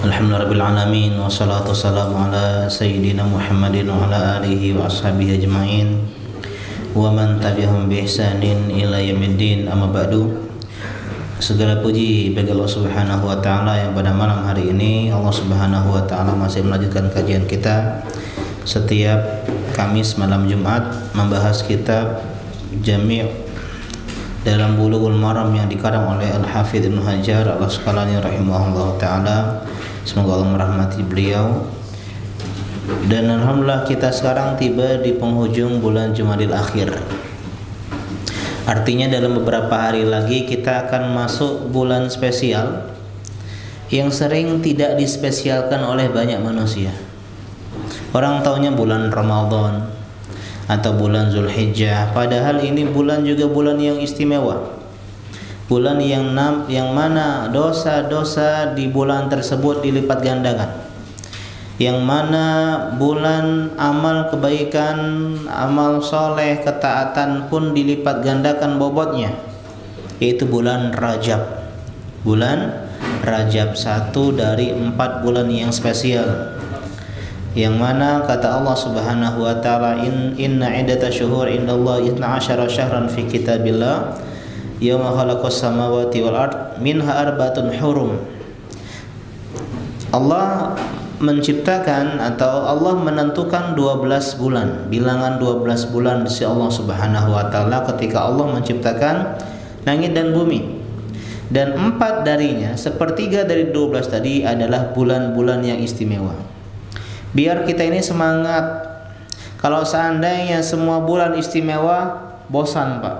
Alhamdulillahirrahmanirrahim. Wassalatu wassalamu ala sayyidina Muhammadin wa ala alihi wa ashabihi ajma'in wa man tabi'ahum bi ihsanin ila yaumiddin, amma ba'du. Segala puji bagi Allah Subhanahu wa taala yang pada malam hari ini Allah Subhanahu wa taala masih melanjutkan kajian kita setiap Kamis malam Jumat, membahas kitab Jami' dalam Bulughul Maram yang dikarang oleh Al-Hafidz Ibnu Hajar Al-Asqalani rahimahullah taala. Semoga Allah merahmati beliau. Dan alhamdulillah kita sekarang tiba di penghujung bulan Jumadil Akhir. Artinya dalam beberapa hari lagi kita akan masuk bulan spesial yang sering tidak dispesialkan oleh banyak manusia. Orang taunya bulan Ramadan atau bulan Zulhijjah, padahal ini bulan juga bulan yang istimewa. Bulan yang mana dosa-dosa di bulan tersebut dilipat gandakan. Yang mana bulan amal kebaikan, amal soleh, ketaatan pun dilipat gandakan bobotnya, yaitu bulan Rajab. Bulan Rajab, satu dari 4 bulan yang spesial, yang mana kata Allah Subhanahu wa taala, inna iddatash syuhur indallahi 12 syahran fi kitabillah yauma khalaqas samawati wal ard minha arba'atun hurum. Allah menciptakan atau Allah menentukan 12 bulan, bilangan 12 bulan di sisi Allah Subhanahu wa taala ketika Allah menciptakan langit dan bumi. Dan 4 darinya, sepertiga dari 12 tadi adalah bulan-bulan yang istimewa. Biar kita ini semangat. Kalau seandainya semua bulan istimewa, bosan Pak,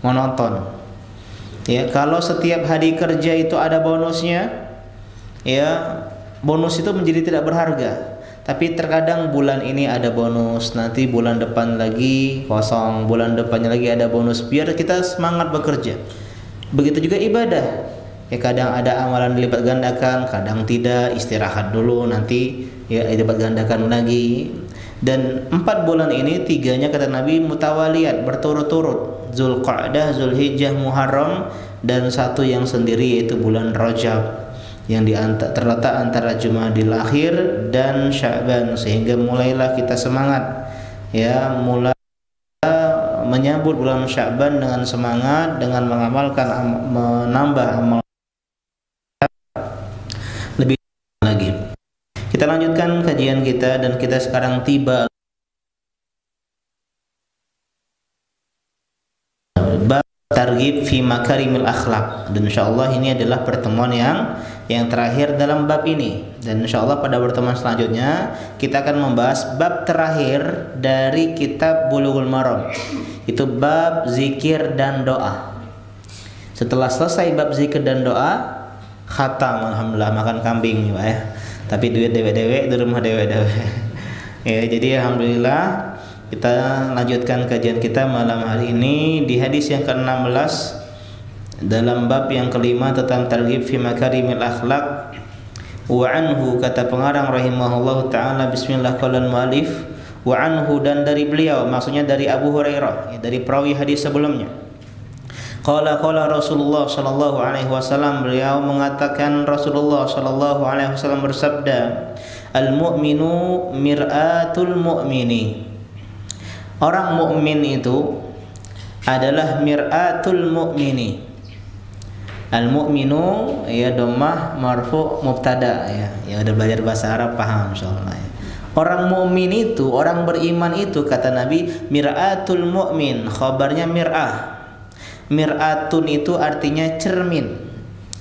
monoton. Ya, kalau setiap hari kerja itu ada bonusnya, ya bonus itu menjadi tidak berharga. Tapi terkadang bulan ini ada bonus, nanti bulan depan lagi kosong, bulan depannya lagi ada bonus, biar kita semangat bekerja. Begitu juga ibadah. Ya, kadang ada amalan dilipat gandakan, kadang tidak, istirahat dulu, nanti ya dilipat gandakan lagi. Dan 4 bulan ini, 3-nya kata Nabi mutawaliyat, berturut-turut, Zulqa'dah, Zulhijjah, Muharram, dan 1 yang sendiri yaitu bulan Rajab yang terletak antara Jumadil Akhir dan Sya'ban. Sehingga mulailah kita semangat, ya, mulai menyambut bulan Sya'ban dengan semangat, dengan mengamalkan menambah amal lebih lagi. Kita lanjutkan kajian kita dan kita sekarang tiba bab targhib fi makarimil akhlak, dan insyaallah ini adalah pertemuan yang terakhir dalam bab ini. Dan insyaallah pada pertemuan selanjutnya kita akan membahas bab terakhir dari kitab Bulughul Maram, itu bab zikir dan doa. Setelah selesai bab zikir dan doa, khatam alhamdulillah, makan kambing Pak ya. Tapi duit dewe-dewe di rumah dewe-dewe. Ya, jadi alhamdulillah kita lanjutkan kajian kita malam hari ini di hadis yang ke-16 dalam bab yang kelima tentang targhib fi makarimil akhlak. Wa anhu, kata pengarang rahimahullahu taala, bismillah qalan muallif, wa anhu, dan dari beliau, maksudnya dari Abu Hurairah, ya, dari perawi hadis sebelumnya. Qala Rasulullah sallallahu alaihi wasallam, beliau mengatakan Rasulullah sallallahu alaihi wasallam bersabda, al-mu'minu mir'atul mu'mini. Orang mukmin itu adalah mir'atul mu'mini. Al-mu'minu ya dhammah marfu mubtada, ya. Yang udah belajar bahasa Arab paham insyaallah ya. Orang mukmin itu, orang beriman itu, kata Nabi, mir'atul mu'min, khabarnya mir'ah. Mir'atun itu artinya cermin,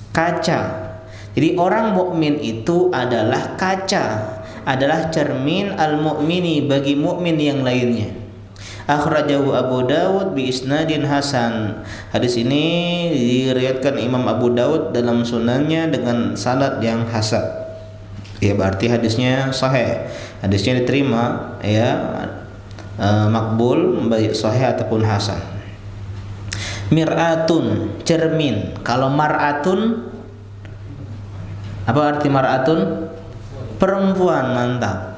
kaca. Jadi orang mukmin itu adalah kaca, adalah cermin al-mu'mini bagi mukmin yang lainnya. Akhrajahu Abu Dawud bi isnadin hasan. Hadis ini diriwayatkan Imam Abu Dawud dalam sunannya dengan sanad yang hasan. Ya, berarti hadisnya sahih. Hadisnya diterima, ya, makbul, baik sahih ataupun hasan. Mir'atun, cermin. Kalau mar'atun, apa arti mar'atun? Perempuan, mantap.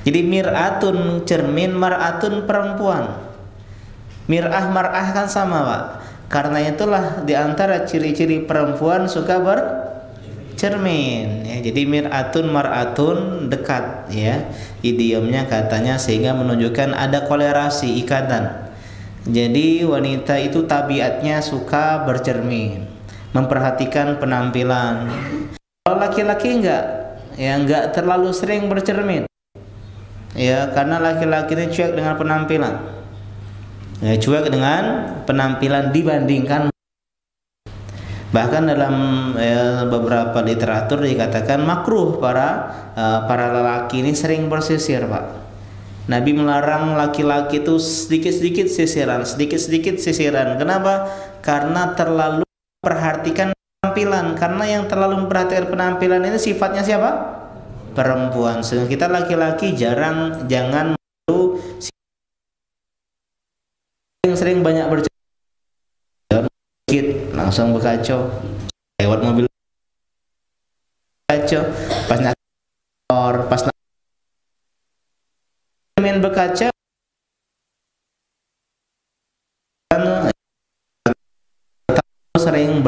Jadi mir'atun cermin, mar'atun perempuan. Mir'ah mar'ah kan sama Pak. Karena itulah di antara ciri-ciri perempuan suka bercermin ya. Jadi mir'atun mar'atun, dekat ya. Idiomnya katanya sehingga menunjukkan ada kolerasi, ikatan. Jadi wanita itu tabiatnya suka bercermin, memperhatikan penampilan. Kalau laki-laki enggak terlalu sering bercermin. Ya, karena laki-laki ini cuek dengan penampilan. Ya, cuek dengan penampilan dibandingkan. Bahkan dalam beberapa literatur dikatakan makruh para lelaki ini sering bersisir, Pak. Nabi melarang laki-laki itu sedikit-sedikit sisiran. Kenapa? Karena terlalu memperhatikan penampilan. Karena yang terlalu memperhatikan penampilan ini sifatnya siapa? Perempuan. Sehingga kita laki-laki jangan sering banyak bercermin, langsung berkacau, lewat mobil berkacau, pas cermin berkaca, sering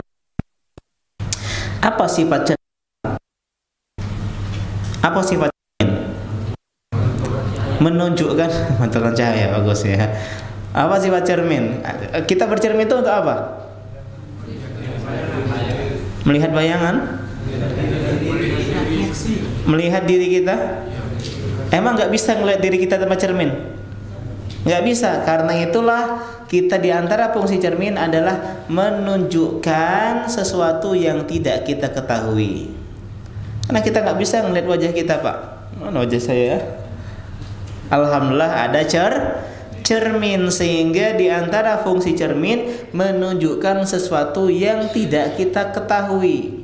apa sifat cermin? Apa sifat cermin? Menunjukkan mantulan cahaya, bagus ya. Apa sifat cermin? Kita bercermin itu untuk apa? Melihat bayangan? Melihat diri kita? Emang nggak bisa ngelihat diri kita tanpa cermin? Nggak bisa. Karena itulah kita di antara fungsi cermin adalah menunjukkan sesuatu yang tidak kita ketahui. Karena kita nggak bisa ngelihat wajah kita, Pak. Mana wajah saya? Alhamdulillah ada cermin, sehingga di antara fungsi cermin menunjukkan sesuatu yang tidak kita ketahui.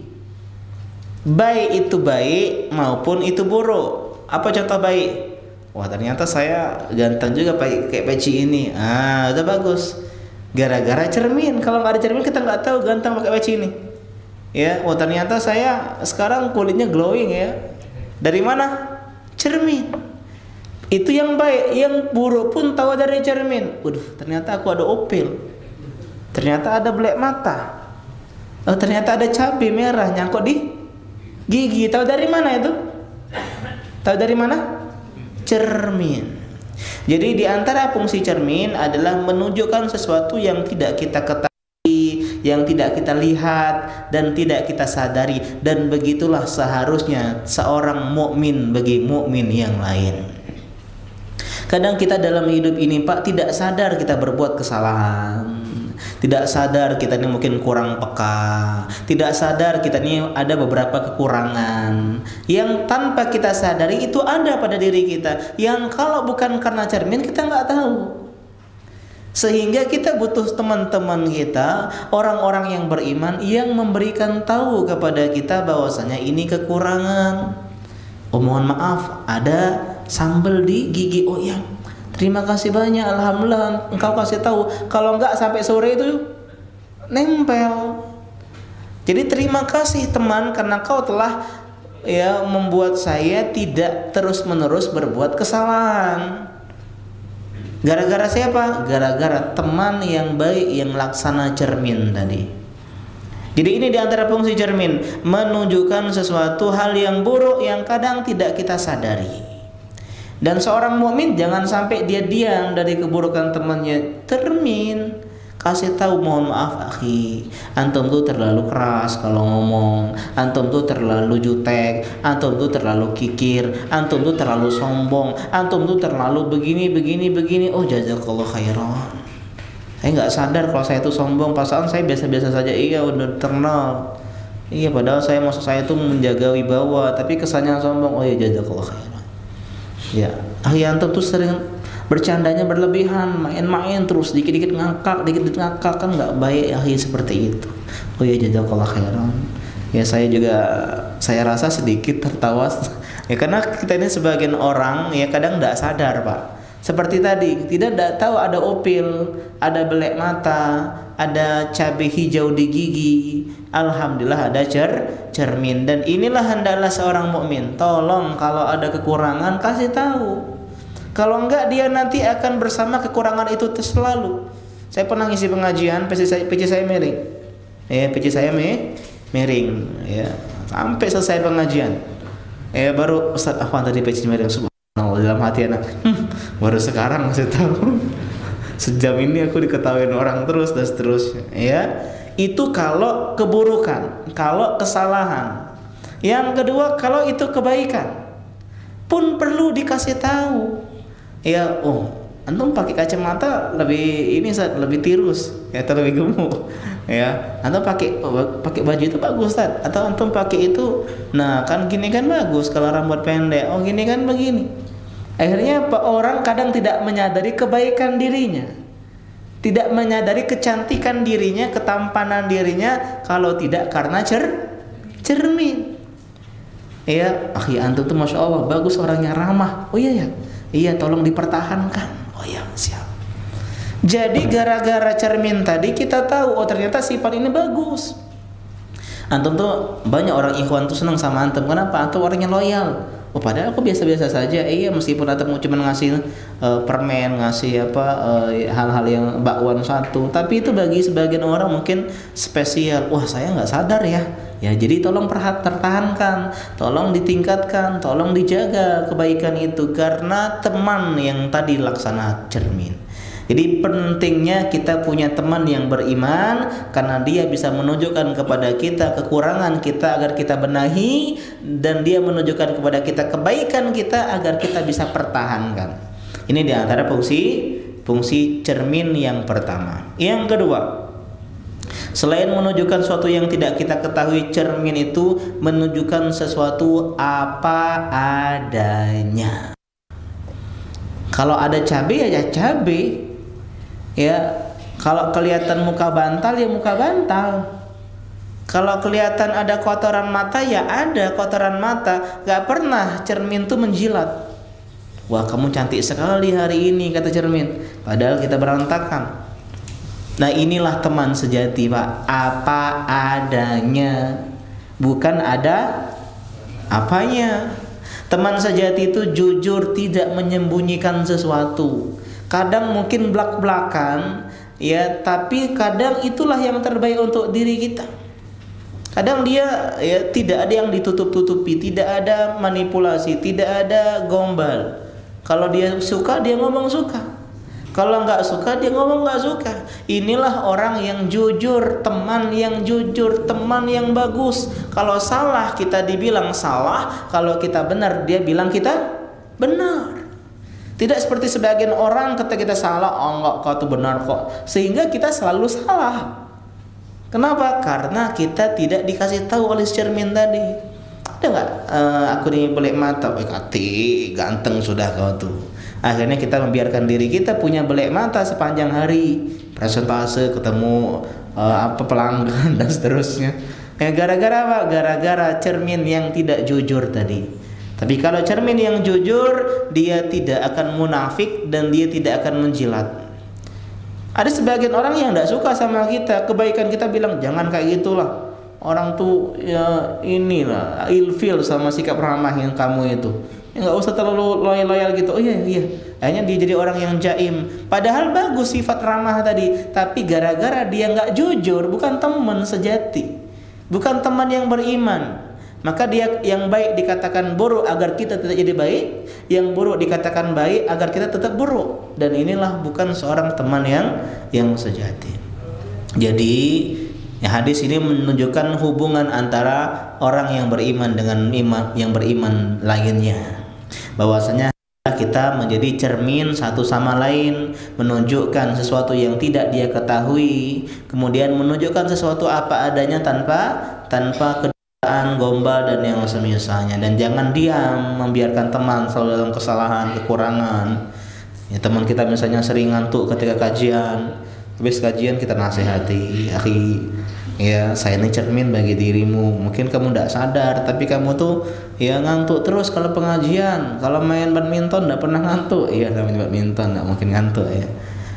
Baik itu baik maupun itu buruk. Apa contoh baik? Wah, ternyata saya ganteng juga kayak peci ini. Udah bagus. Gara-gara cermin. Kalau nggak ada cermin kita nggak tahu ganteng pakai peci ini. Ya, wah ternyata saya sekarang kulitnya glowing ya. Dari mana? Cermin. Itu yang baik, yang buruk pun tahu dari cermin. Waduh, ternyata aku ada opil. Ternyata ada belek mata. Oh, ternyata ada cabai merah nyangkut di gigi. Tahu dari mana itu? Tahu dari mana? Cermin. Jadi di antara fungsi cermin adalah menunjukkan sesuatu yang tidak kita ketahui, yang tidak kita lihat dan tidak kita sadari, dan begitulah seharusnya seorang mukmin bagi mukmin yang lain. Kadang kita dalam hidup ini, Pak, tidak sadar kita berbuat kesalahan. Tidak sadar kita ini mungkin kurang peka. Tidak sadar kita ini ada beberapa kekurangan yang tanpa kita sadari itu ada pada diri kita, yang kalau bukan karena cermin kita nggak tahu. Sehingga kita butuh teman-teman kita, orang-orang yang beriman yang memberikan tahu kepada kita bahwasanya ini kekurangan. Oh, mohon maaf, ada sambal di gigi. Oh ya, terima kasih banyak, alhamdulillah engkau kasih tahu. Kalau enggak sampai sore itu nempel. Jadi terima kasih teman, karena kau telah membuat saya tidak terus-menerus berbuat kesalahan. Gara-gara siapa? Gara-gara teman yang baik yang laksana cermin tadi. Jadi ini diantara fungsi cermin, menunjukkan sesuatu hal yang buruk yang kadang tidak kita sadari. Dan seorang mukmin jangan sampai dia diam dari keburukan temannya. Cermin, kasih tahu, mohon maaf akhi, antum tuh terlalu keras kalau ngomong, antum tuh terlalu jutek, antum tuh terlalu kikir, antum tuh terlalu sombong, antum tuh terlalu begini. Oh, jazakallah khairan. Saya nggak sadar kalau saya itu sombong, perasaan saya biasa-biasa saja. Iya, udah terkenal. Iya, padahal maksud saya itu menjaga wibawa, tapi kesannya sombong. Oh ya, jazakallah khairan. Ya, antum tuh sering bercandanya berlebihan, main-main terus, dikit-dikit ngakak kan nggak baik ya, seperti itu. Oh ya, jazakallah khairan. Ya, saya rasa sedikit tertawa. Ya, karena kita ini sebagian orang ya kadang nggak sadar, Pak. Seperti tadi, tidak tahu ada opil, ada belek mata, ada cabai hijau di gigi. Alhamdulillah ada cermin. Dan inilah hendaklah seorang mukmin. Tolong kalau ada kekurangan kasih tahu. Kalau enggak dia nanti akan bersama kekurangan itu selalu. Saya pernah ngisi pengajian, PC saya miring. PC saya miring, ya. Sampai selesai pengajian. Baru Ustaz, apa tadi PC miring? Subhanallah, dalam hati anak. Baru sekarang saya tahu. Sejam ini aku diketawain orang terus dan seterusnya, ya. Itu kalau keburukan, kalau kesalahan. Yang kedua, kalau itu kebaikan pun perlu dikasih tahu. Ya, antum pakai kacamata lebih ini Ustaz, lebih tirus, ya, atau lebih gemuk. Ya, antum pakai baju itu bagus Ustaz, atau antum pakai itu, nah kan gini kan bagus kalau rambut pendek. Oh, gini kan begini. Akhirnya orang kadang tidak menyadari kebaikan dirinya. Tidak menyadari kecantikan dirinya, ketampanan dirinya, kalau tidak karena cermin. Ya, akhi antum tuh masya Allah bagus, orangnya ramah. Oh iya ya, iya tolong dipertahankan. Oh iya siap. Jadi gara-gara cermin tadi kita tahu, oh ternyata sifat ini bagus. Antum tuh banyak orang ikhwan tuh senang sama antum. Kenapa? Antum orangnya loyal. Oh padahal aku biasa-biasa saja. Iya, meskipun antum cuma ngasih permen, ngasih hal-hal yang bakwan satu, tapi itu bagi sebagian orang mungkin spesial. Wah, saya nggak sadar ya. Ya, jadi tolong pertahankan, tolong ditingkatkan, tolong dijaga kebaikan itu, karena teman yang tadi laksana cermin. Jadi pentingnya kita punya teman yang beriman, karena dia bisa menunjukkan kepada kita kekurangan kita agar kita benahi, dan dia menunjukkan kepada kita kebaikan kita agar kita bisa pertahankan. Ini diantara fungsi cermin yang pertama. Yang kedua, selain menunjukkan sesuatu yang tidak kita ketahui, cermin itu menunjukkan sesuatu apa adanya. Kalau ada cabai ya cabai. Ya, kalau kelihatan muka bantal ya muka bantal. Kalau kelihatan ada kotoran mata ya ada kotoran mata. Gak pernah cermin tuh menjilat. Wah, kamu cantik sekali hari ini, kata cermin. Padahal kita berantakan. Nah, inilah teman sejati, Pak. Apa adanya, bukan ada apanya. Teman sejati itu jujur, tidak menyembunyikan sesuatu. Kadang mungkin belak-belakan, ya, tapi kadang itulah yang terbaik untuk diri kita. Kadang dia ya tidak ada yang ditutup-tutupi, tidak ada manipulasi, tidak ada gombal. Kalau dia suka dia ngomong suka. Kalau nggak suka dia ngomong nggak suka. Inilah orang yang jujur, teman yang jujur, teman yang bagus. Kalau salah kita dibilang salah, kalau kita benar dia bilang kita benar. Tidak seperti sebagian orang ketika kita salah, oh enggak, kau tuh benar kok, sehingga kita selalu salah. Kenapa? Karena kita tidak dikasih tahu oleh cermin tadi. Ada nggak? Aku nih belek mata, kati ganteng sudah kau tuh. Akhirnya kita membiarkan diri kita punya belek mata sepanjang hari, presentase, ketemu pelanggan dan seterusnya. Ya, gara-gara apa? Gara-gara cermin yang tidak jujur tadi. Tapi kalau cermin yang jujur, dia tidak akan munafik dan dia tidak akan menjilat. Ada sebagian orang yang tidak suka sama kita, kebaikan kita bilang jangan kayak gitulah. Orang tuh ya inilah ilfil sama sikap ramah yang kamu itu. Ya, nggak usah terlalu loyal gitu. Oh iya. Akhirnya dia jadi orang yang jaim. Padahal bagus sifat ramah tadi, tapi gara-gara dia nggak jujur, bukan teman sejati, bukan teman yang beriman. Maka dia yang baik dikatakan buruk agar kita tidak jadi baik, yang buruk dikatakan baik agar kita tetap buruk. Dan inilah bukan seorang teman yang sejati. Jadi ya, hadis ini menunjukkan hubungan antara orang yang beriman dengan yang beriman lainnya. Bahwasanya kita menjadi cermin satu sama lain, menunjukkan sesuatu yang tidak dia ketahui, kemudian menunjukkan sesuatu apa adanya tanpa gombal dan yang semisalnya. Dan jangan diam membiarkan teman selalu dalam kesalahan, kekurangan. Ya, teman kita misalnya sering ngantuk ketika kajian, habis kajian kita nasihati, akhi, ya saya ini cermin bagi dirimu. Mungkin kamu tidak sadar, tapi kamu tuh ya ngantuk terus kalau pengajian. Kalau main badminton tidak pernah ngantuk. Iya, kalau main badminton tidak mungkin ngantuk ya.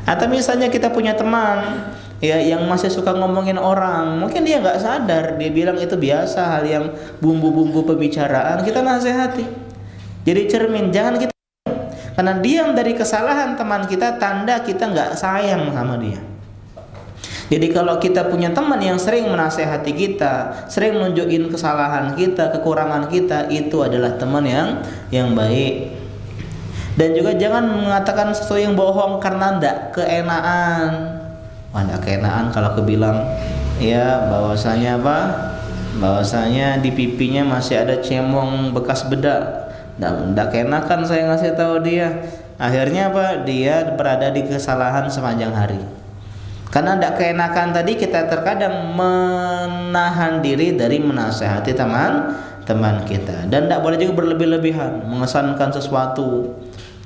Atau misalnya kita punya teman ya yang masih suka ngomongin orang, mungkin dia nggak sadar, dia bilang itu biasa, hal yang bumbu-bumbu pembicaraan, kita nasihati. Jadi cermin, jangan kita, karena diam dari kesalahan teman kita tanda kita nggak sayang sama dia. Jadi kalau kita punya teman yang sering menasehati kita, sering nunjukin kesalahan kita, kekurangan kita, itu adalah teman yang baik. Dan juga jangan mengatakan sesuatu yang bohong karena ndak keenaan. Wah, ndak keenaan kalau aku bilang ya bahwasanya apa? Bahwasanya di pipinya masih ada cemong bekas bedak. Ndak keenakan saya ngasih tahu dia. Akhirnya apa? Dia berada di kesalahan sepanjang hari. Karena ndak keenakan tadi, kita terkadang menahan diri dari menasehati teman kita. Dan ndak boleh juga berlebih-lebihan mengesankan sesuatu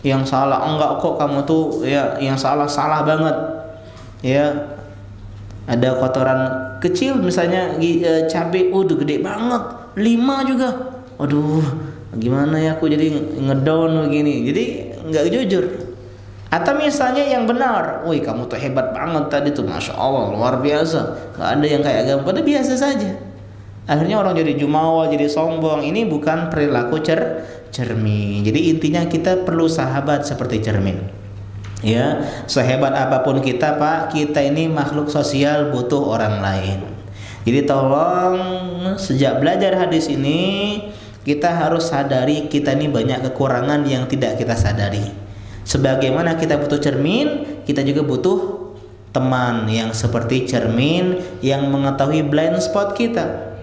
yang salah. Enggak kok, kamu tuh ya yang salah banget. Ya, ada kotoran kecil misalnya cabai, udah gede banget, 5 juga. Aduh, gimana ya aku jadi ngedown begini. Jadi nggak jujur. Atau misalnya yang benar, wih kamu tuh hebat banget tadi tuh, masya Allah luar biasa. Nggak ada yang kayak kamu, pada biasa saja. Akhirnya orang jadi jumawa, jadi sombong. Ini bukan perilaku cermin. Jadi intinya kita perlu sahabat seperti cermin. Ya, sehebat apapun kita Pak, kita ini makhluk sosial, butuh orang lain. Jadi tolong sejak belajar hadis ini kita harus sadari kita ini banyak kekurangan yang tidak kita sadari. Sebagaimana kita butuh cermin, kita juga butuh teman yang seperti cermin yang mengetahui blind spot kita.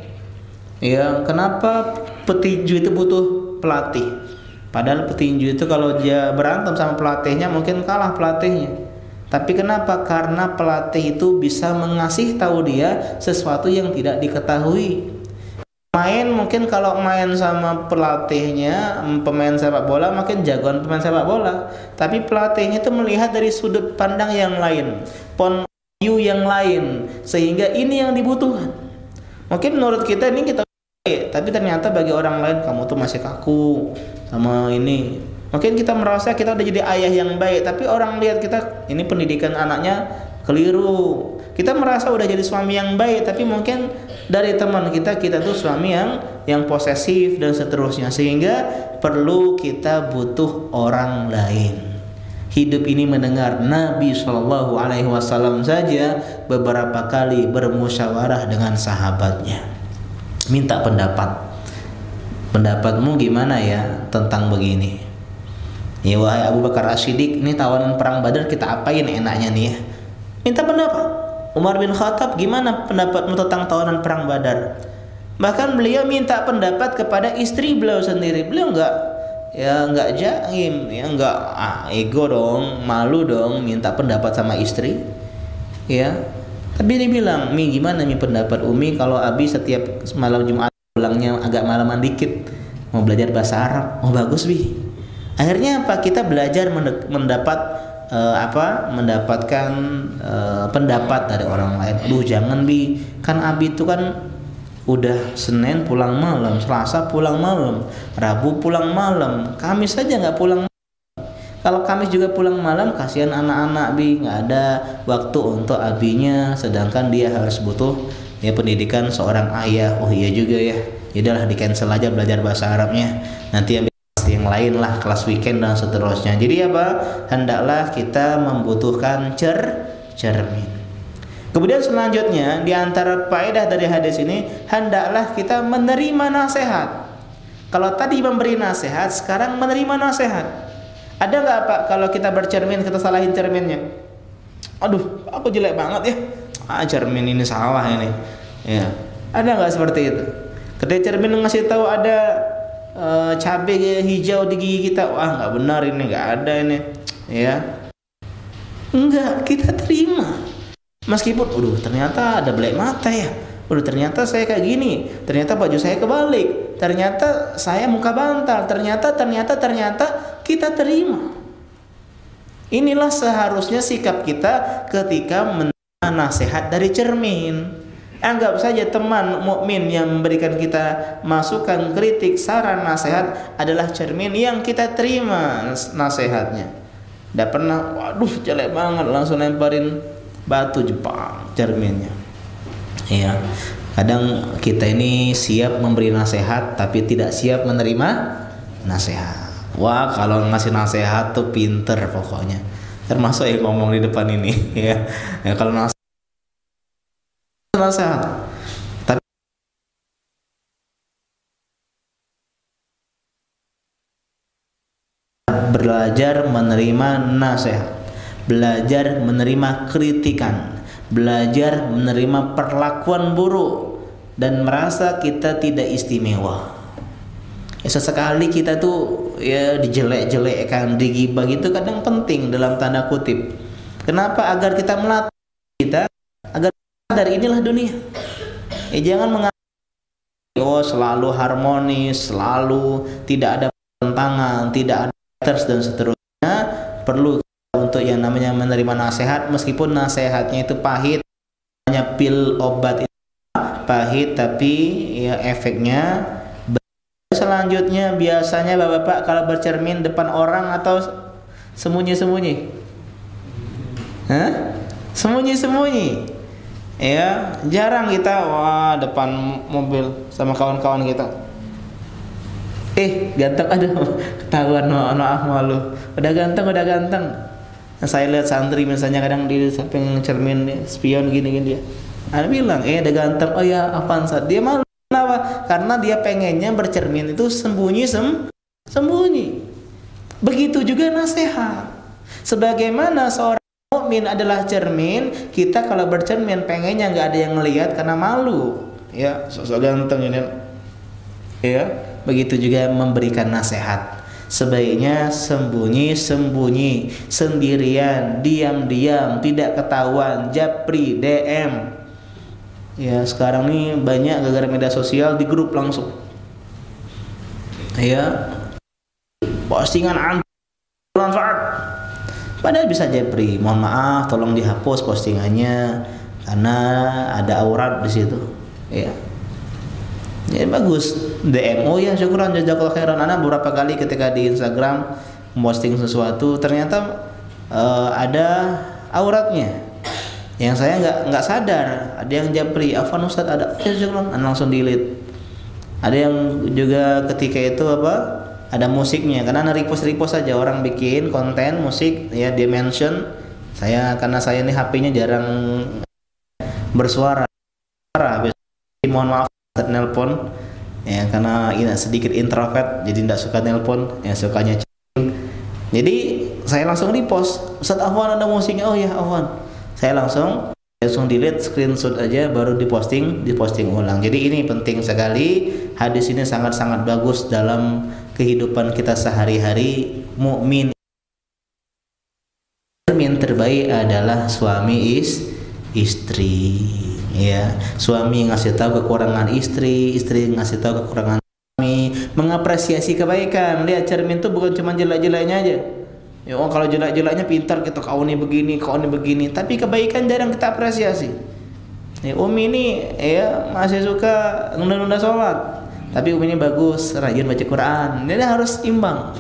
Ya, kenapa petinju itu butuh pelatih? Padahal petinju itu kalau dia berantem sama pelatihnya mungkin kalah pelatihnya. Tapi kenapa? Karena pelatih itu bisa mengasih tahu dia sesuatu yang tidak diketahui. Mungkin kalau main sama pelatihnya, pemain sepak bola makin jagoan pemain sepak bola. Tapi pelatihnya itu melihat dari sudut pandang yang lain, point of view yang lain, sehingga ini yang dibutuhkan. Mungkin menurut kita ini kita tapi ternyata bagi orang lain kamu tuh masih kaku sama ini. Mungkin kita merasa kita udah jadi ayah yang baik, tapi orang lihat kita ini pendidikan anaknya keliru. Kita merasa udah jadi suami yang baik, tapi mungkin dari teman kita tuh suami yang posesif dan seterusnya. Sehingga perlu kita butuh orang lain. Hidup ini mendengar Nabi SAW saja beberapa kali bermusyawarah dengan sahabatnya, minta pendapatmu gimana ya tentang begini. Ya wahai Abu Bakar As-Siddiq, ini tawanan perang Badar kita apain enaknya nih ya? Minta pendapat. Umar bin Khattab, gimana pendapatmu tentang tawanan perang Badar? Bahkan beliau minta pendapat kepada istri beliau sendiri. Beliau enggak jaim, ya enggak ego dong, malu dong minta pendapat sama istri. Ya. Tapi dia bilang, "Mi, gimana nih pendapat Umi kalau Abi setiap malam Jumat pulangnya agak malaman dikit, mau belajar bahasa Arab?" Oh, bagus, Bi. Akhirnya apa? Kita belajar mendapatkan pendapat dari orang lain. Aduh, jangan Bi, kan Abi itu kan udah Senin pulang malam, Selasa pulang malam, Rabu pulang malam, Kamis saja nggak pulang. Kalau Kamis juga pulang malam, kasihan anak-anak Bi, nggak ada waktu untuk Abinya, sedangkan dia harus butuh ya pendidikan seorang ayah. Oh iya juga ya, yaudahlah di cancel aja belajar bahasa Arabnya, nanti yang lain lah kelas weekend dan seterusnya. Jadi apa? Hendaklah kita membutuhkan cermin. Kemudian selanjutnya di antara faedah dari hadis ini, hendaklah kita menerima nasihat. Kalau tadi memberi nasihat, sekarang menerima nasihat. Ada nggak Pak kalau kita bercermin kita salahin cerminnya? Aduh, aku jelek banget ya. Cermin ini salah ini. Ya. Ada nggak seperti itu? Ketika cermin ngasih tahu ada cabai hijau di gigi kita, wah nggak benar ini, nggak ada ini, ya enggak, kita terima meskipun ternyata ada belek mata ya, ternyata saya kayak gini, ternyata baju saya kebalik, ternyata saya muka bantal, ternyata kita terima. Inilah seharusnya sikap kita ketika menerima nasihat dari cermin. Anggap saja teman mukmin yang memberikan kita masukan, kritik, saran, nasihat adalah cermin yang kita terima nasihatnya. Tidak pernah, waduh jelek banget, langsung lemparin batu Jepang cerminnya. Ya, kadang kita ini siap memberi nasihat tapi tidak siap menerima nasihat. Wah, kalau ngasih nasihat tuh pinter pokoknya. Termasuk yang ngomong di depan ini, ya. Kalau nasihat nasihat. Tapi belajar menerima nasihat, belajar menerima kritikan, belajar menerima perlakuan buruk dan merasa kita tidak istimewa. Ya, sesekali kita tuh ya dijelek-jelekkan, digibah gitu kadang penting dalam tanda kutip. Kenapa? Agar kita melatih kita agar dari inilah dunia. Ya, jangan menganggap selalu harmonis, selalu tidak ada pertentangan, tidak ada haters dan seterusnya. Perlu untuk yang namanya menerima nasihat, meskipun nasihatnya itu pahit, hanya pil obat itu pahit, tapi ya efeknya. Selanjutnya biasanya bapak-bapak kalau bercermin depan orang atau sembunyi-sembunyi, sembunyi-sembunyi. Ya, jarang kita depan mobil sama kawan-kawan kita. Ganteng, aduh, ketahuan, maaf malu. Udah ganteng. Nah, saya lihat santri misalnya kadang di samping cermin spion gini dia. Ada bilang, udah ganteng. Oh ya, apaan saat dia malu. Kenapa? Karena dia pengennya bercermin itu sembunyi. Begitu juga nasihat. Sebagaimana seorang mukmin adalah cermin, kita kalau bercermin pengennya nggak ada yang ngelihat karena malu. Ya, sosok ganteng ini. Ya, begitu juga memberikan nasihat. Sebaiknya sembunyi-sembunyi, sendirian, diam-diam, tidak ketahuan, japri, DM. Ya, sekarang nih banyak gara-gara media sosial di grup langsung. Ya, postingan manfaat. Padahal bisa japri. Mohon maaf, tolong dihapus postingannya karena ada aurat di situ. Ya. Ya bagus. DM, oh ya syukuran jazakallahu khairan. Ana beberapa kali ketika di Instagram posting sesuatu ternyata ada auratnya. Yang saya nggak sadar, ada yang japri, afwan Ustaz, ada, ya syukuran, langsung delete. Ada yang juga ketika itu ada musiknya, karena repost saja orang bikin konten musik, ya dia mention saya, karena saya ini HP-nya jarang bersuara, mohon maaf nelpon, ya karena ini sedikit introvert, jadi tidak suka nelpon, ya sukanya chatting. Jadi saya langsung repost, Ustaz afwan ada musiknya, oh ya afwan. Saya langsung delete, screenshot aja, baru diposting ulang. Jadi ini penting sekali. Hadis ini sangat-sangat bagus dalam kehidupan kita sehari-hari. Mukmin terbaik adalah suami istri. Ya, suami ngasih tahu kekurangan istri ngasih tahu kekurangan suami, mengapresiasi kebaikan. Lihat cermin itu bukan cuma jelek-jeleknya aja. Ya, kalau jelek-jeleknya pintar kita, kau ini begini, tapi kebaikan jarang kita apresiasi. Ya, Umi ini ya masih suka nunda-nunda sholat, tapi Umi ini bagus, rajin baca Quran. Jadi harus imbang.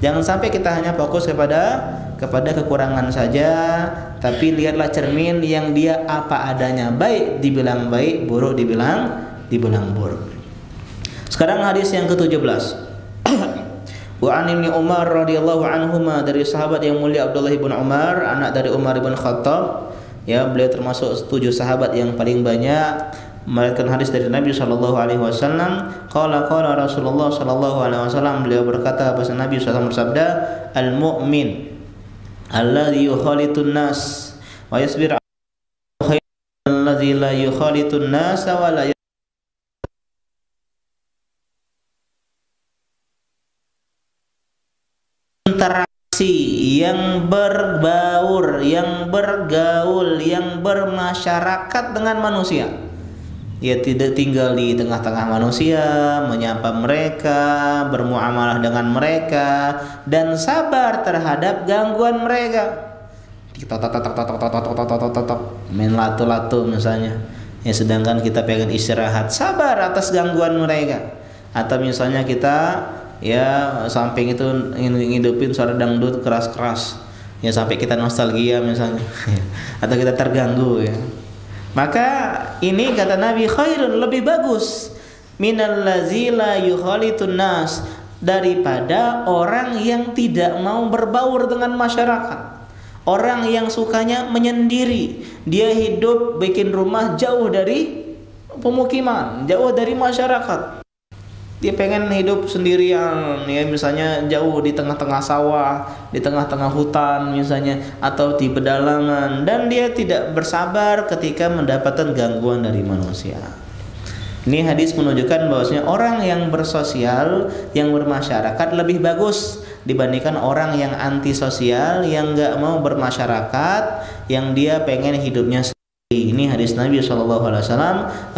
Jangan sampai kita hanya fokus kepada kekurangan saja, tapi lihatlah cermin yang dia apa adanya, baik dibilang baik, buruk dibilang buruk. Sekarang hadis yang ke-17. Wa an Ibnu Umar radhiyallahu anhuma, dari sahabat yang mulia Abdullah bin Umar, anak dari Umar bin Khattab. Ya, beliau termasuk 7 sahabat yang paling banyak meriwayatkan hadis dari Nabi sallallahu alaihi wasallam. Qala Rasulullah sallallahu alaihi wasallam, beliau berkata, bahasa Nabi sallallahu bersabda, al-mu'min alladzi yukhalitun nas wa yasbir alladzi la yukhalitun nas wa la interaksi, yang berbaur, yang bergaul, yang bermasyarakat dengan manusia. Ia tidak tinggal di tengah-tengah manusia, menyapa mereka, bermuamalah dengan mereka, dan sabar terhadap gangguan mereka. Main lato-lato misalnya. Ya, sedangkan kita pengen istirahat, sabar atas gangguan mereka. Atau misalnya kita ya samping itu ngidupin suara dangdut keras-keras, ya sampai kita nostalgia misalnya, atau kita terganggu ya. Maka ini kata Nabi, khairun, lebih bagus, minal ladzi la yukhalitun nas, daripada orang yang tidak mau berbaur dengan masyarakat, Orang yang sukanya menyendiri, dia hidup bikin rumah jauh dari pemukiman, jauh dari masyarakat. Dia pengen hidup sendirian, ya misalnya jauh di tengah-tengah sawah, di tengah-tengah hutan misalnya, atau di pedalaman, dan dia tidak bersabar ketika mendapatkan gangguan dari manusia. Ini hadis menunjukkan bahwasanya orang yang bersosial, yang bermasyarakat lebih bagus dibandingkan orang yang antisosial, yang nggak mau bermasyarakat, yang dia pengen hidupnya sendiri. Ini hadis Nabi SAW.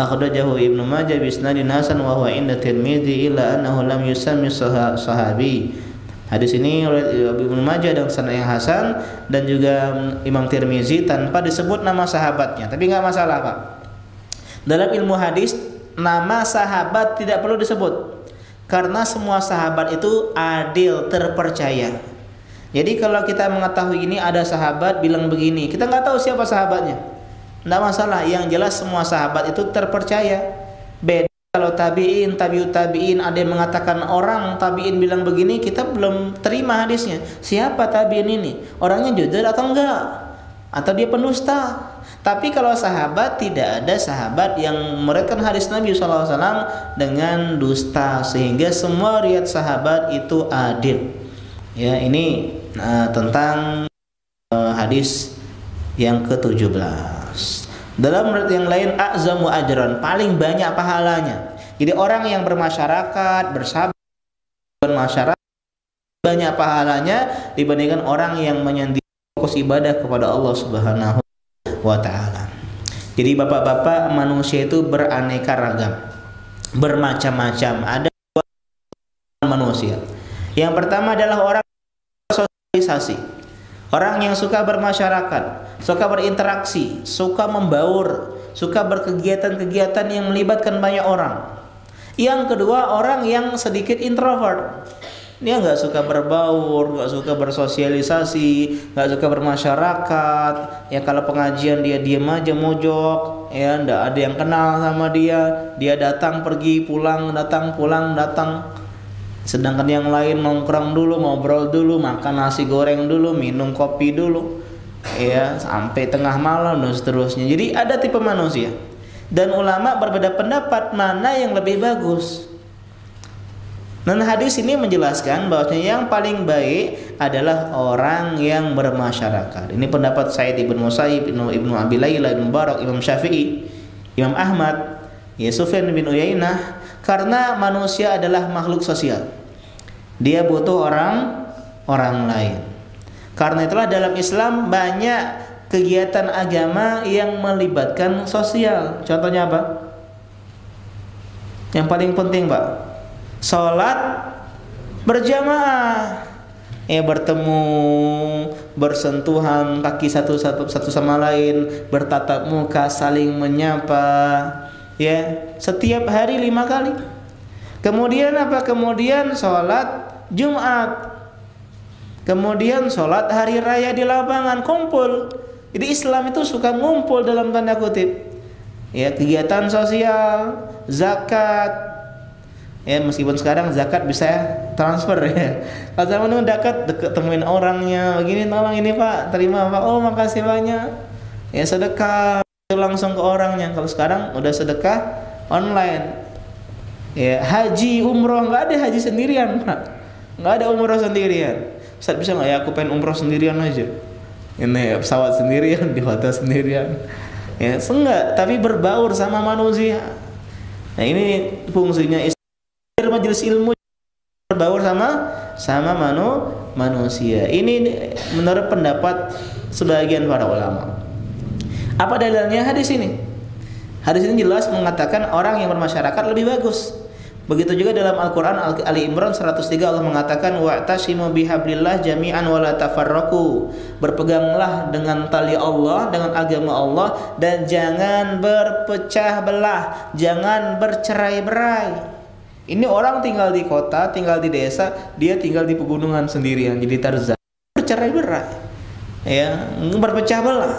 Akhrajahu Ibnu Majah bi isnadin hasan wa huwa inda Tirmidzi illa annahu lam yusammi sahabi. Hadis ini oleh Ibnu Majah dan sanad yang hasan, dan juga Imam Tirmizi tanpa disebut nama sahabatnya. Tapi nggak masalah, Pak. Dalam ilmu hadis, nama sahabat tidak perlu disebut, karena semua sahabat itu adil, terpercaya. Jadi kalau kita mengetahui ini ada sahabat bilang begini, kita nggak tahu siapa sahabatnya, nggak masalah. Yang jelas semua sahabat itu terpercaya. Beda kalau tabiin, tabiut tabiin, ada yang mengatakan orang tabiin bilang begini, kita belum terima hadisnya. Siapa tabiin ini? Orangnya jujur atau enggak? Atau dia pendusta? Tapi kalau sahabat, tidak ada sahabat yang meredakan hadis Nabi SAW dengan dusta, sehingga semua riwayat sahabat itu adil. Ya, ini tentang hadis yang ke-17. Dalam riwayat yang lain, a'zamu ajran, paling banyak pahalanya. Jadi orang yang bermasyarakat, bersahabat bermasyarakat, banyak pahalanya dibandingkan orang yang menyendiri fokus ibadah kepada Allah Subhanahu wa ta'ala. Jadi bapak-bapak, manusia itu beraneka ragam, bermacam-macam. Ada manusia. Yang pertama adalah orang sosialisasi, orang yang suka bermasyarakat, suka berinteraksi, suka membaur, suka berkegiatan-kegiatan yang melibatkan banyak orang. Yang kedua, orang yang sedikit introvert. Dia nggak suka berbaur, nggak suka bersosialisasi, nggak suka bermasyarakat. Ya kalau pengajian dia diam aja mojok, ya nggak ada yang kenal sama dia. Dia datang pergi pulang, datang pulang datang. Sedangkan yang lain nongkrong dulu, ngobrol dulu, makan nasi goreng dulu, minum kopi dulu, ya sampai tengah malam dan seterusnya. Jadi ada tipe manusia. Dan ulama berbeda pendapat mana yang lebih bagus. Dan hadis ini menjelaskan bahwasanya yang paling baik adalah orang yang bermasyarakat. Ini pendapat Sa'id bin Musayyib, Ibnu Abi Layla, Ibnu Barak, Imam Syafi'i, Imam Ahmad, Sufyan bin Uyainah, karena manusia adalah makhluk sosial. Dia butuh orang lain. Karena itulah dalam Islam banyak kegiatan agama yang melibatkan sosial. Contohnya apa? Yang paling penting, Pak, sholat berjamaah, bertemu, bersentuhan kaki satu sama lain, bertatap muka, saling menyapa, setiap hari 5 kali. Kemudian apa? Kemudian sholat Jumat, kemudian sholat hari raya di lapangan, kumpul. Jadi Islam itu suka ngumpul dalam tanda kutip. Kegiatan sosial, zakat. Meskipun sekarang zakat bisa transfer ya. Kalau zaman dulu dekat temuin orangnya, begini tolong ini Pak, terima Pak. Oh makasih banyak. Sedekah langsung ke orangnya. Kalau sekarang udah sedekah online. Haji, umroh, nggak ada haji sendirian Pak. Nggak ada umroh sendirian. Ustaz bisa nggak ya aku pengen umroh sendirian aja. Ini pesawat sendirian, di hotel sendirian. Enggak, tapi berbaur sama manusia. Nah ini fungsinya majelis ilmu, berbaur sama manusia. Ini menurut pendapat sebagian para ulama. Apa dalilnya hadis ini? Hadis ini jelas mengatakan orang yang bermasyarakat lebih bagus. Begitu juga dalam Al-Quran Ali Imran 103 Allah mengatakan wa'tasimu bihablillah jami'an wa la tafarraqu. Berpeganglah dengan tali Allah, dengan agama Allah, dan jangan berpecah belah, jangan bercerai-berai. Ini orang tinggal di kota, tinggal di desa, dia tinggal di pegunungan sendirian, jadi Tarzan. Bercerai-berai, berpecah belah.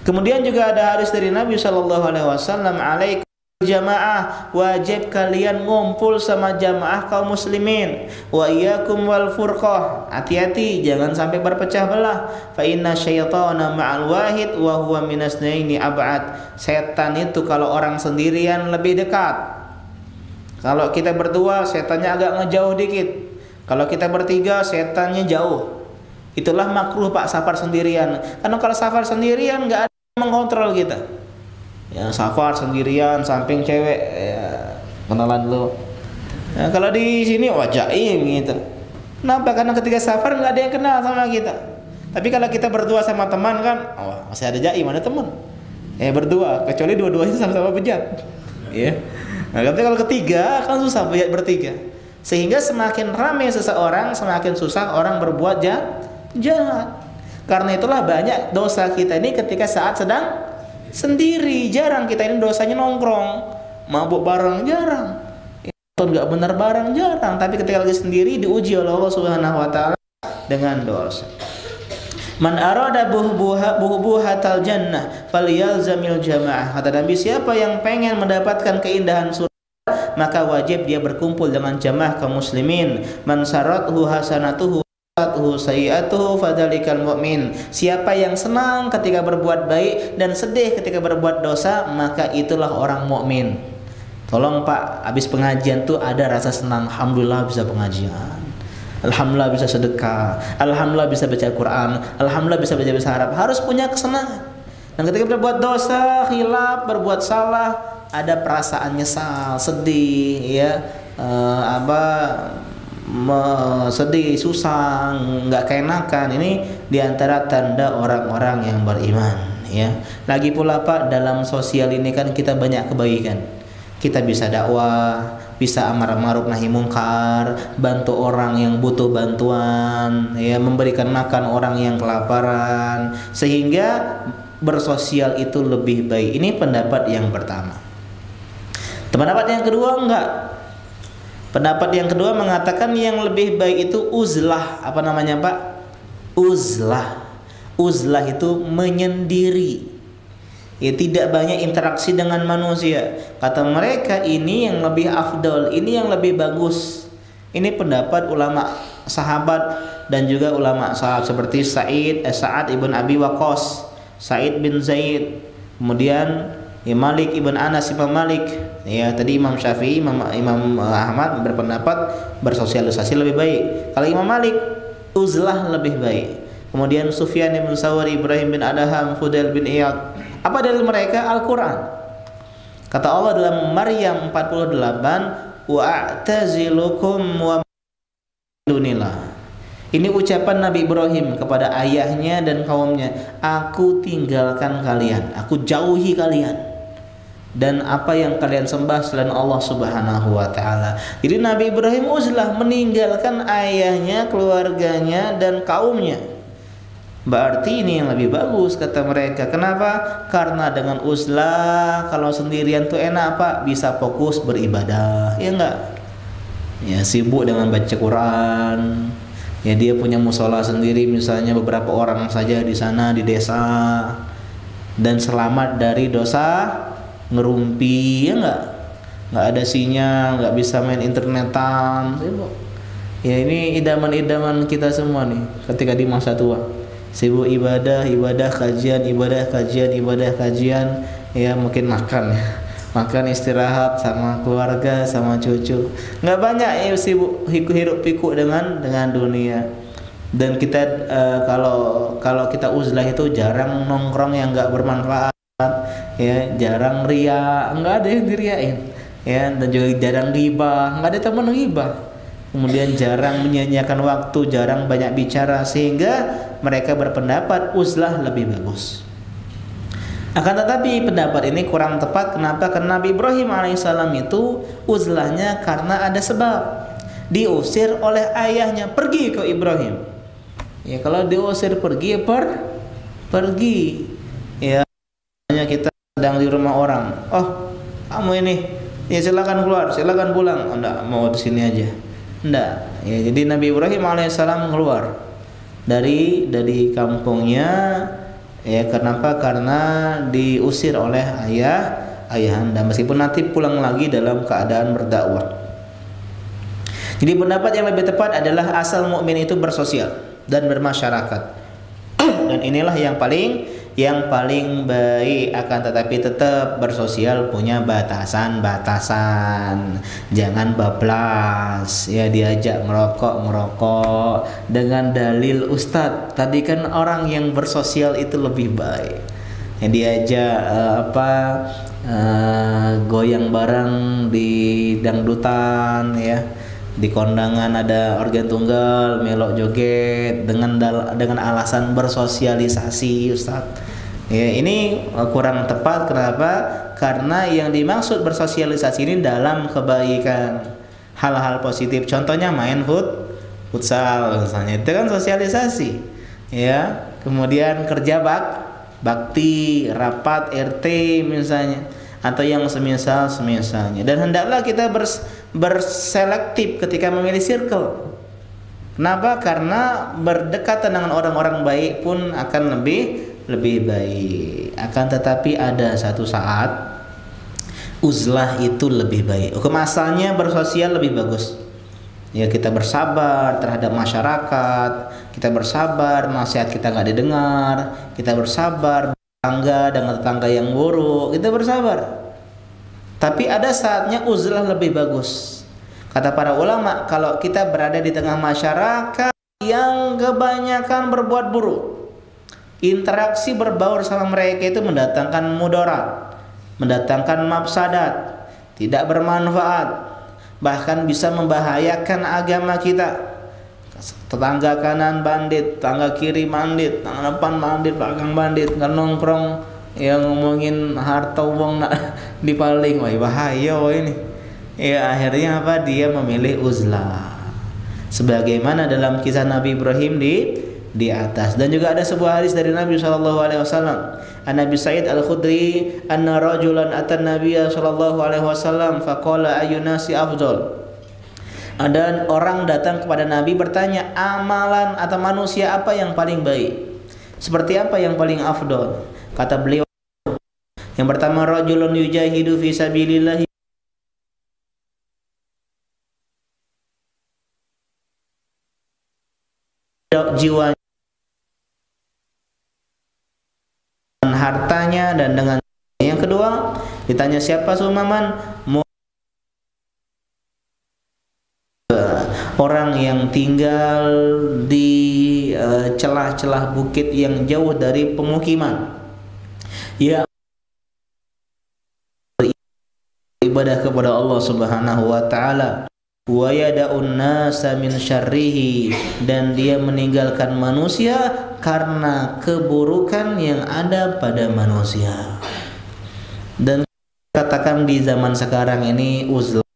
Kemudian juga ada hadis dari Nabi SAW, alaikum jamaah, wajib kalian ngumpul sama jamaah kaum muslimin. Wa iyyakum wal furqah, hati-hati jangan sampai berpecah belah. Fa inna syaitana ma'al wahid wa huwa minasnaini ab'ad. Setan itu kalau orang sendirian lebih dekat. Kalau kita berdua setannya agak ngejauh dikit. Kalau kita bertiga setannya jauh. Itulah makruh Pak safar sendirian. Karena kalau safar sendirian nggak ada yang mengontrol kita. Ya safar sendirian, samping cewek, ya, kenalan dulu. Nah, kalau di sini wajaim gitu. Kenapa? Karena ketika safar nggak ada yang kenal sama kita. Tapi kalau kita berdua sama teman kan, oh, masih ada jaim, ada teman. Berdua, kecuali dua-duanya sama-sama bejat. Ya. Nah, tapi kalau ketiga kan susah bertiga. Sehingga semakin ramai seseorang, semakin susah orang berbuat jahat. Karena itulah banyak dosa kita ini ketika saat sedang sendiri. Jarang kita ini dosanya nongkrong, mabuk bareng jarang, atau nggak benar bareng jarang. Tapi ketika lagi sendiri diuji oleh Allah Subhanahu Wa Taala dengan dosa. Man arada buhbuhatal jannah falyalzamil jamaah. Kata Nabi, siapa yang pengen mendapatkan keindahan surga maka wajib dia berkumpul dengan jamaah kaum muslimin. Man sarathu hasanatuhu sayi'atuhu fadzalikal mu'min. Siapa yang senang ketika berbuat baik dan sedih ketika berbuat dosa, maka itulah orang mukmin. Tolong Pak, habis pengajian tuh ada rasa senang. Alhamdulillah bisa pengajian, alhamdulillah bisa sedekah, alhamdulillah bisa baca Quran, alhamdulillah bisa baca bahasa Arab. Harus punya kesenangan. Dan ketika berbuat dosa, khilaf, berbuat salah, ada perasaan nyesal, sedih, ya, sedih, susah, nggak keenakan. Ini diantara tanda orang-orang yang beriman, ya. Lagi pula Pak, dalam sosial ini kan kita banyak kebaikan. Kita bisa dakwah, bisa amar ma'ruf nahi mungkar, bantu orang yang butuh bantuan, ya, memberikan makan orang yang kelaparan, sehingga bersosial itu lebih baik. Ini pendapat yang pertama. Pendapat yang kedua enggak. Pendapat yang kedua mengatakan yang lebih baik itu uzlah. Apa namanya Pak? Uzlah. Uzlah itu menyendiri. Ya, tidak banyak interaksi dengan manusia. Kata mereka ini yang lebih afdol, ini yang lebih bagus. Ini pendapat ulama sahabat dan juga ulama sahabat seperti Sa'ad ibn Abi Waqqas, Sa'id bin Zaid, kemudian Malik ibn Anas, Imam Malik. Ya, tadi Imam Syafi'i, Imam Ahmad berpendapat bersosialisasi lebih baik. Kalau Imam Malik, uzlah lebih baik. Kemudian Sufyan bin Sawari, Ibrahim bin Adham, Fudail bin Iyad. Apa dalil mereka? Al-Quran. Kata Allah dalam Maryam 48, wa'tazilukum wa dunillah. Ini ucapan Nabi Ibrahim kepada ayahnya dan kaumnya. Aku tinggalkan kalian, aku jauhi kalian dan apa yang kalian sembah selain Allah Subhanahu wa Ta'ala. Jadi Nabi Ibrahim uzlah, meninggalkan ayahnya, keluarganya dan kaumnya. Berarti ini yang lebih bagus kata mereka. Kenapa? Karena dengan uzlah, kalau sendirian tuh enak Pak, bisa fokus beribadah, ya enggak? Ya, sibuk dengan baca Quran. Ya, dia punya musola sendiri misalnya, beberapa orang saja di sana di desa, dan selamat dari dosa ngerumpi, ya enggak ada sinyal, enggak bisa main internetan. Ya, ini idaman-idaman kita semua nih ketika di masa tua, sibuk ibadah kajian, ya mungkin makan istirahat sama keluarga sama cucu, nggak banyak ya, sibuk hirup pikuk dengan dunia. Dan kita kalau kita uzlah itu jarang nongkrong yang nggak bermanfaat, ya, jarang ria, nggak ada yang diriain, ya, dan juga jarang ghibah, nggak ada teman ghibah. Kemudian jarang menyia-nyiakan waktu, jarang banyak bicara, sehingga mereka berpendapat uzlah lebih bagus. Akan tetapi pendapat ini kurang tepat. Kenapa? Karena Nabi Ibrahim alaihissalam itu uzlahnya karena ada sebab. Diusir oleh ayahnya, pergi ke Ibrahim. Ya, kalau diusir pergi, pergi. Ya, hanya kita sedang di rumah orang. Oh, kamu ini, ya silakan keluar, silakan pulang. Oh, enggak, mau di sini aja. Enggak. Ya, jadi Nabi Ibrahim alaihissalam keluar dari kampungnya. Ya, kenapa? Karena diusir oleh ayah ayahanda, meskipun nanti pulang lagi dalam keadaan berdakwah. Jadi pendapat yang lebih tepat adalah asal mukmin itu bersosial dan bermasyarakat. Dan inilah yang paling baik, akan tetapi tetap bersosial punya batasan-batasan. Jangan bablas ya, diajak merokok dengan dalil Ustadz tadi kan orang yang bersosial itu lebih baik. Yang diajak goyang bareng di dangdutan ya, di kondangan ada organ tunggal, melok joget dengan alasan bersosialisasi, Ustaz. Ya, ini kurang tepat. Kenapa? Karena yang dimaksud bersosialisasi ini dalam kebaikan, hal-hal positif. Contohnya main futsal misalnya, itu kan sosialisasi. Ya, kemudian kerja bakti, rapat RT misalnya, atau yang semisalnya. Dan hendaklah kita berselektif ketika memilih circle. Kenapa? Karena berdekatan dengan orang-orang baik pun akan lebih baik. Akan tetapi ada satu saat uzlah itu lebih baik. Hukum asalnya bersosial lebih bagus. Ya, kita bersabar terhadap masyarakat, kita bersabar nasihat kita nggak didengar, kita bersabar dengan tetangga yang buruk, kita bersabar. Tapi ada saatnya uzlah lebih bagus. Kata para ulama, kalau kita berada di tengah masyarakat yang kebanyakan berbuat buruk, interaksi berbaur sama mereka itu mendatangkan mudarat, mendatangkan mafsadat, tidak bermanfaat, bahkan bisa membahayakan agama kita. Tetangga kanan bandit, tetangga kiri bandit, tangan depan bandit, belakang bandit, nongkrong yang ngomongin harta uang dipaling, wah bahaya ini. Ya akhirnya apa? Dia memilih uzlah. Sebagaimana dalam kisah Nabi Ibrahim di atas. Dan juga ada sebuah hadis dari Nabi sallallahu alaihi wasallam. An-Nabi Sa'id Al-Khudri anna rajulan atan Nabiyya sallallahu alaihi wasallam faqala ayyunasi afdal. Ada orang datang kepada Nabi bertanya, amalan atau manusia apa yang paling baik? Seperti apa yang paling afdal? Kata beliau, yang pertama rajulun yujahidu fi sabilillah jiwanya, dengan hartanya dan dengan. Yang kedua ditanya siapa Sumaman? Orang yang tinggal di celah-celah bukit yang jauh dari pemukiman, ya beribadah kepada Allah Subhanahu wa taala, wa yada'un nasa min syarrihi, dan dia meninggalkan manusia karena keburukan yang ada pada manusia. Dan katakan di zaman sekarang ini uzlah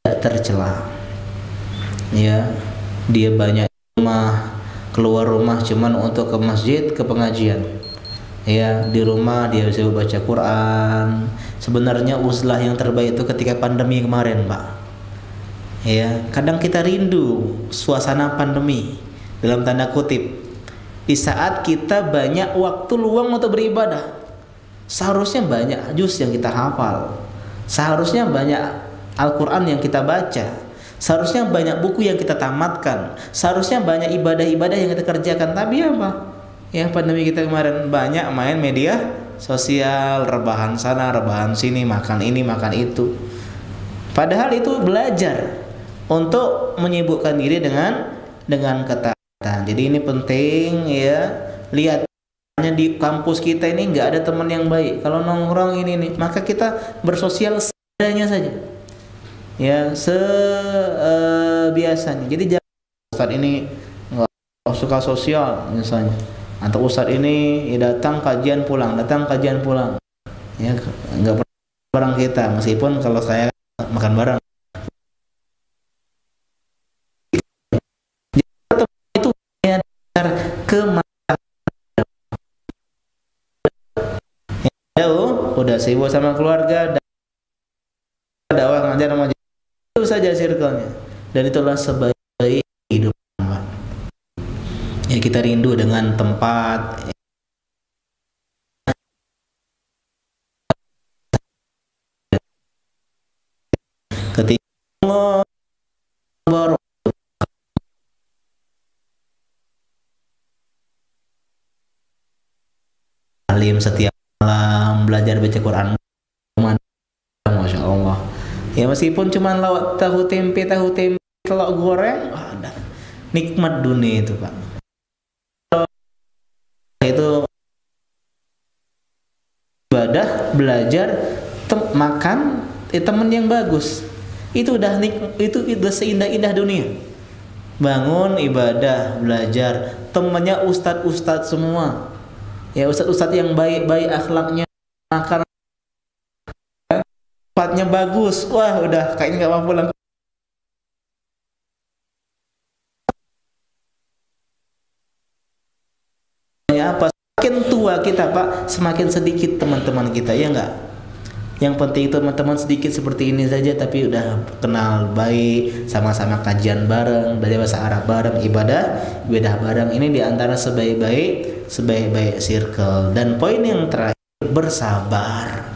tidak tercela. Ya, dia banyak keluar rumah cuman untuk ke masjid, ke pengajian. Ya, di rumah dia bisa baca Quran. Sebenarnya uzlah yang terbaik itu ketika pandemi kemarin, Pak. Ya, kadang kita rindu suasana pandemi dalam tanda kutip. Di saat kita banyak waktu luang untuk beribadah. Seharusnya banyak juz yang kita hafal. Seharusnya banyak Al-Qur'an yang kita baca. Seharusnya banyak buku yang kita tamatkan. Seharusnya banyak ibadah-ibadah yang kita kerjakan. Tapi apa? Yang pandemi kita kemarin banyak main media sosial, rebahan sana, rebahan sini, makan ini, makan itu. Padahal itu belajar untuk menyibukkan diri dengan ketaatan. Jadi ini penting ya. Lihat di kampus kita ini nggak ada teman yang baik. Kalau nongkrong ini nih, maka kita bersosial seadanya saja. Ya biasanya. Jadi jangan Ustaz ini nggak suka sosial misalnya, atau Ustaz ini datang kajian pulang, ya nggak pernah bareng kita, meskipun kalau saya makan bareng. Itu dasar jauh, udah sibuk sama keluarga, dakwah ngajar sama itu saja circle-nya. Dan itulah sebaik hidup. Ya, kita rindu dengan tempat Akbar. Alim setiap malam belajar baca Quran, masya Allah. Ya meskipun cuma lawat tahu tempe telur goreng, ada nikmat dunia itu Pak. Itu ibadah, belajar, makan, teman yang bagus. Itu udah seindah-indah dunia. Bangun, ibadah, belajar, temannya ustadz semua. Ya ustadz yang baik-baik akhlaknya, makan tempatnya bagus. Wah, udah kayaknya nggak mau pulang. Apa? Semakin tua kita Pak, semakin sedikit teman-teman kita, ya enggak? Yang penting teman-teman sedikit seperti ini saja, tapi udah kenal baik, sama-sama kajian bareng, belajar bahasa Arab bareng, ibadah bareng. Ini diantara sebaik-baik circle. Dan poin yang terakhir, bersabar.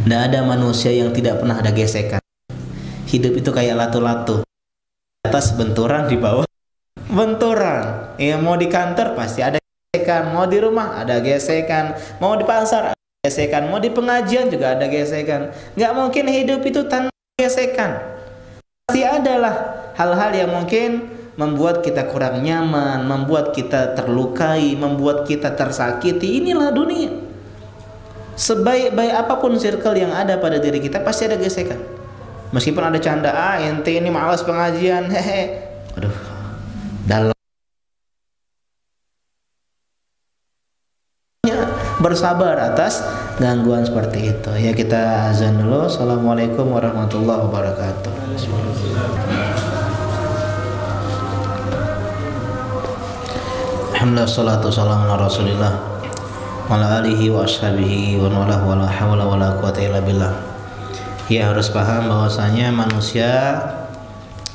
Tidak ada manusia yang tidak pernah ada gesekan. Hidup itu kayak latu-latu, atas benturan, di bawah benturan. Ya, mau di kantor pasti ada gesekan, mau di rumah ada gesekan, mau di pasar ada gesekan, mau di pengajian juga ada gesekan. Nggak mungkin hidup itu tanpa gesekan. Pasti adalah hal-hal yang mungkin membuat kita kurang nyaman, membuat kita terlukai, membuat kita tersakiti. Inilah dunia. Sebaik-baik apapun circle yang ada pada diri kita, pasti ada gesekan. Meskipun ada canda, ente ini malas pengajian, hehe. Aduh, dalam bersabar atas gangguan seperti itu. Ya, kita azan dulu. Assalamualaikum warahmatullahi wabarakatuh. Alhamdulillah, salatu wassalamu ala Rasulillah wa ala alihi wa ashabihi wa la hawla wa la quwwata illa billah. Ya, harus paham bahwasanya manusia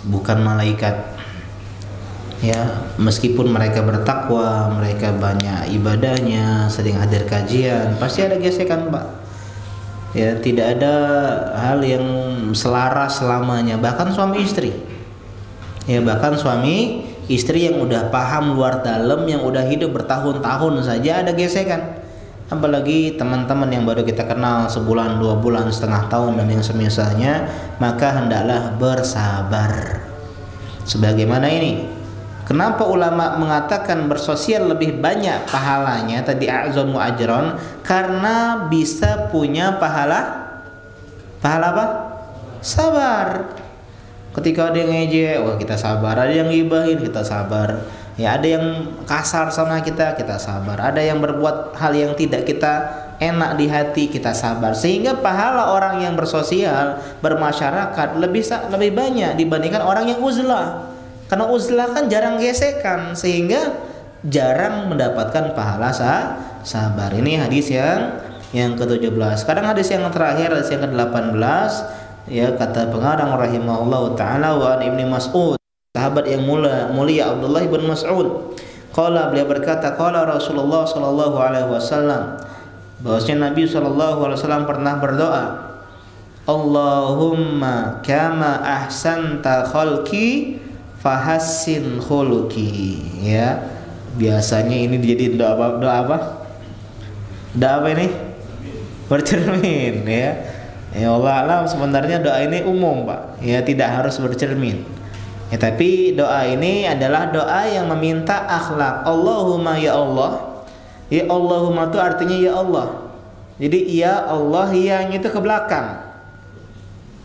bukan malaikat. Ya, meskipun mereka bertakwa, mereka banyak ibadahnya, sering hadir kajian, pasti ada gesekan Pak. Ya, tidak ada hal yang selaras selamanya. Bahkan suami istri, ya bahkan suami istri yang udah paham luar dalam, yang udah hidup bertahun-tahun saja ada gesekan. Apalagi teman-teman yang baru kita kenal sebulan, 2 bulan, setengah tahun dan yang semisalnya, maka hendaklah bersabar. Sebagaimana ini, kenapa ulama mengatakan bersosial lebih banyak pahalanya tadi, a'zamu ajron? Karena bisa punya pahala apa? Sabar. Ketika ada yang ngejek, wah kita sabar. Ada yang gibahin, kita sabar. Ya, ada yang kasar sama kita sabar. Ada yang berbuat hal yang tidak kita enak di hati, kita sabar. Sehingga pahala orang yang bersosial, bermasyarakat lebih banyak dibandingkan orang yang uzlah. Karena uzlah kan jarang gesekan, sehingga jarang mendapatkan pahala sabar. Ini hadis yang ke-17. Sekarang hadis yang terakhir, hadis yang ke-18. Ya, kata pengarang rahimahullah taala, wa Ibnu Mas'ud, sahabat yang mulia Abdullah bin Mas'ud, qala, beliau berkata, qala Rasulullah sallallahu alaihi wasallam, bahwasanya Nabi sallallahu alaihi wasallam pernah berdoa, Allahumma kama ahsanta khalqi fahassin khuluqi. Ya, biasanya ini jadi doa apa? Doa apa ini? Bercermin, ya. Ya Allah alam, sebenarnya doa ini umum Pak. Ya, tidak harus bercermin. Ya, tapi doa ini adalah doa yang meminta akhlak. Allahumma, ya Allah. Ya, Allahumma itu artinya ya Allah. Jadi ya Allah yang itu ke belakang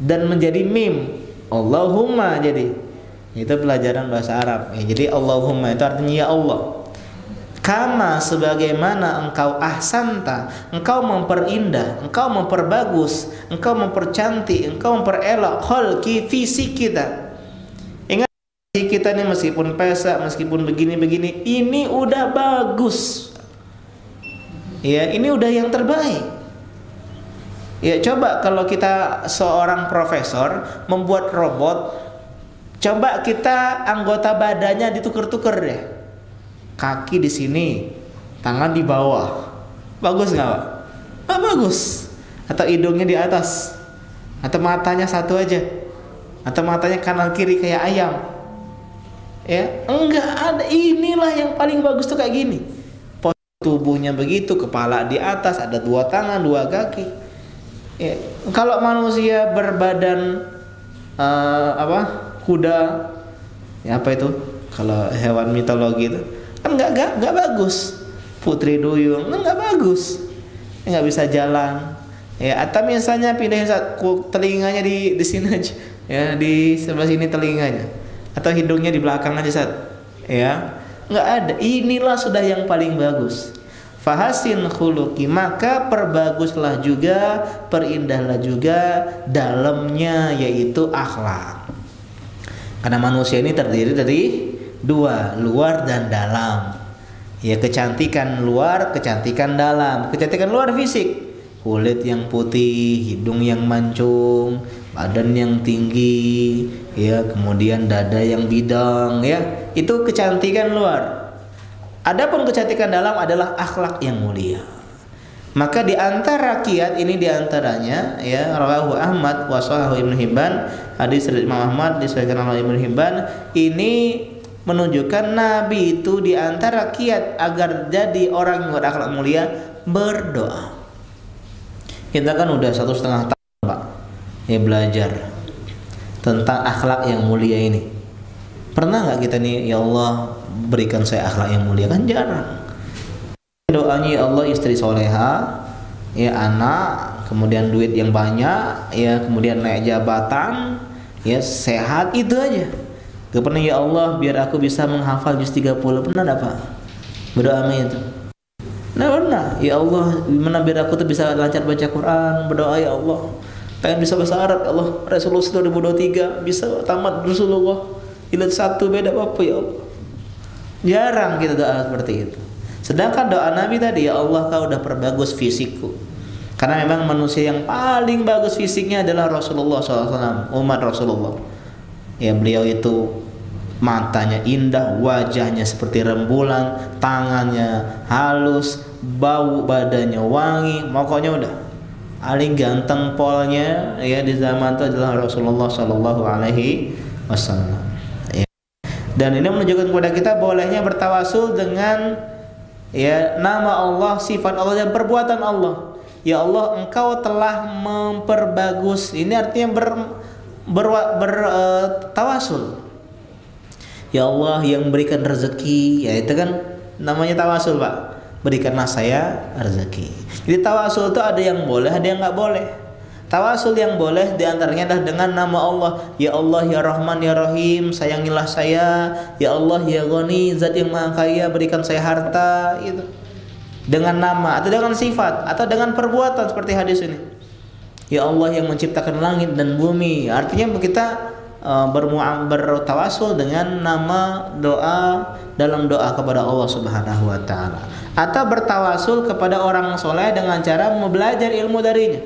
dan menjadi mim. Allahumma, jadi itu pelajaran bahasa Arab. Ya, jadi Allahumma itu artinya ya Allah. Kama, sebagaimana engkau ahsanta, engkau memperindah, engkau memperbagus, engkau mempercantik, engkau memperelok khalqi, fisik kita. Ingat, fisik kita ini meskipun pesek, meskipun begini-begini, ini udah bagus. Ya, ini udah yang terbaik. Ya, coba kalau kita seorang profesor membuat robot, coba kita anggota badannya ditukar-tukar deh. Kaki di sini, tangan di bawah. Bagus nggak Pak? Bagus. Atau hidungnya di atas, atau matanya satu aja. atau matanya kanan kiri kayak ayam. Ya, enggak ada. Inilah yang paling bagus tuh kayak gini. Tubuhnya begitu, kepala di atas, ada 2 tangan, 2 kaki. Ya, kalau manusia berbadan kuda, ya apa itu? Kalau hewan mitologi itu kan enggak bagus. Putri duyung, enggak bagus. Enggak bisa jalan. Ya, atau misalnya pindahin telinganya di sini aja. Ya, di sebelah sini telinganya. Atau hidungnya di belakang aja Sat. Ya. Enggak ada. Inilah sudah yang paling bagus. Fahasin khuluqi, maka perbaguslah juga, perindahlah juga dalamnya, yaitu akhlak. Karena manusia ini terdiri dari 2, luar dan dalam. Ya, kecantikan luar, kecantikan dalam. Kecantikan luar fisik, kulit yang putih, hidung yang mancung, badan yang tinggi, ya, kemudian dada yang bidang, ya. Itu kecantikan luar. Adapun kecantikan dalam adalah akhlak yang mulia. Maka di antara kiat ini, di antaranya, ya, rawahu Ahmad wa sahahu Ibnu Hibban, hadis dari Imam Ahmad disahihkan oleh Ibnu Hibban, ini menunjukkan Nabi itu di antara kiat agar jadi orang yang berakhlak mulia, berdoa. Kita kan udah 1,5 tahun Pak, ya, belajar tentang akhlak yang mulia ini. Pernah nggak kita nih, ya Allah berikan saya akhlak yang mulia? Kan jarang. Doanya, ya Allah istri soleha, ya, anak, kemudian duit yang banyak, ya, kemudian naik jabatan, ya, sehat, itu aja. Gak pernah, ya Allah biar aku bisa menghafal juz 30. Pernah enggak Pak? Berdoa itu. Nah, pernah. Ya Allah, gimana biar aku tuh bisa lancar baca Quran? Berdoa, ya Allah pengen bisa bahasa Arab, ya Allah, resolusi 2023 bisa tamat Rasulullah jilid 1 beda apa, ya Allah. Jarang kita doa seperti itu. Sedangkan doa Nabi tadi, ya Allah kau udah perbagus fisikku. Karena memang manusia yang paling bagus fisiknya adalah Rasulullah SAW, umat Rasulullah. Ya, beliau itu matanya indah, wajahnya seperti rembulan, tangannya halus, bau badannya wangi, pokoknya udah paling ganteng polnya, ya, di zaman itu adalah Rasulullah Shallallahu Alaihi Wasallam. Ya. Dan ini menunjukkan kepada kita bolehnya bertawasul dengan, ya, nama Allah, sifat Allah dan perbuatan Allah. Ya Allah, Engkau telah memperbagus. Ini artinya bertawasul. Ya Allah yang berikan rezeki, ya itu kan namanya tawasul Pak. Berikanlah saya rezeki. Jadi tawasul itu ada yang boleh, ada yang nggak boleh. Tawasul yang boleh diantaranya adalah dengan nama Allah. Ya Allah ya Rahman ya Rahim, sayangilah saya. Ya Allah ya Ghani, zat yang maha kaya, berikan saya harta. Itu dengan nama atau dengan sifat atau dengan perbuatan seperti hadis ini. Ya Allah yang menciptakan langit dan bumi. Artinya kita bertawasul dengan nama, doa dalam doa kepada Allah Subhanahu wa taala, atau bertawasul kepada orang soleh dengan cara belajar ilmu darinya.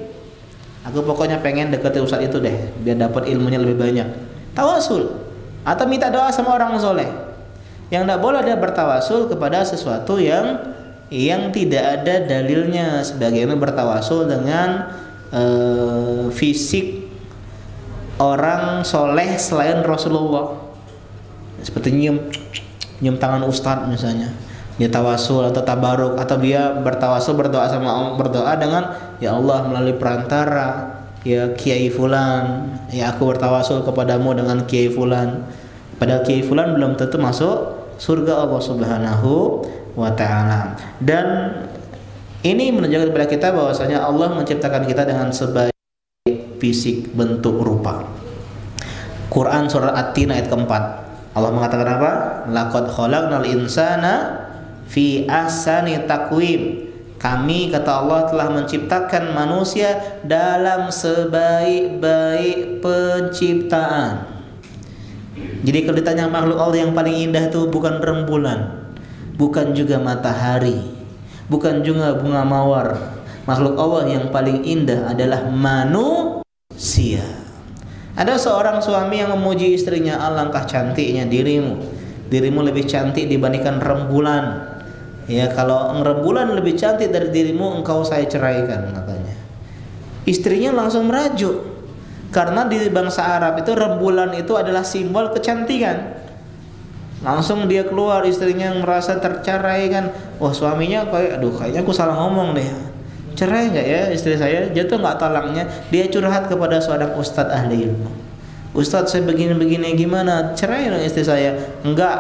Aku pokoknya pengen deketi ustaz itu deh biar dapat ilmunya lebih banyak. Tawasul. Atau minta doa sama orang soleh. Yang tidak boleh dia bertawasul kepada sesuatu yang tidak ada dalilnya, sebagaimana bertawasul dengan fisik orang soleh selain Rasulullah, seperti nyium tangan ustadz misalnya, dia tawasul atau tabaruk, atau dia bertawasul berdoa sama Allah, berdoa dengan ya Allah melalui perantara ya Kiai Fulan, ya aku bertawasul kepadamu dengan Kiai Fulan. Padahal Kiai Fulan belum tentu masuk surga Allah Subhanahu wa taala. Dan ini menunjukkan kepada kita bahwasanya Allah menciptakan kita dengan sebaik fisik, bentuk, rupa. Quran surah At-Tin ayat keempat, Allah mengatakan apa? Laqad khalaqnal insana fi ahsani taqwim. Kami, kata Allah, telah menciptakan manusia dalam sebaik-baik penciptaan. Jadi kalau ditanya makhluk Allah yang paling indah itu bukan rembulan, bukan juga matahari, bukan juga bunga mawar. Makhluk Allah yang paling indah adalah manusia. Ada seorang suami yang memuji istrinya, alangkah cantiknya dirimu lebih cantik dibandingkan rembulan. Ya, kalau rembulan lebih cantik dari dirimu, engkau saya ceraikan, katanya. Istrinya langsung merajuk. Karena di bangsa Arab itu rembulan itu adalah simbol kecantikan. Langsung dia keluar, istrinya merasa tercerai kan. Wah, suaminya kayaknya aku salah ngomong deh. Cerai nggak ya istri saya? Jatuh nggak talangnya? Dia curhat kepada seorang ustadz ahli ilmu. Ustadz, saya begini-begini, gimana? Cerai dong istri saya. Enggak,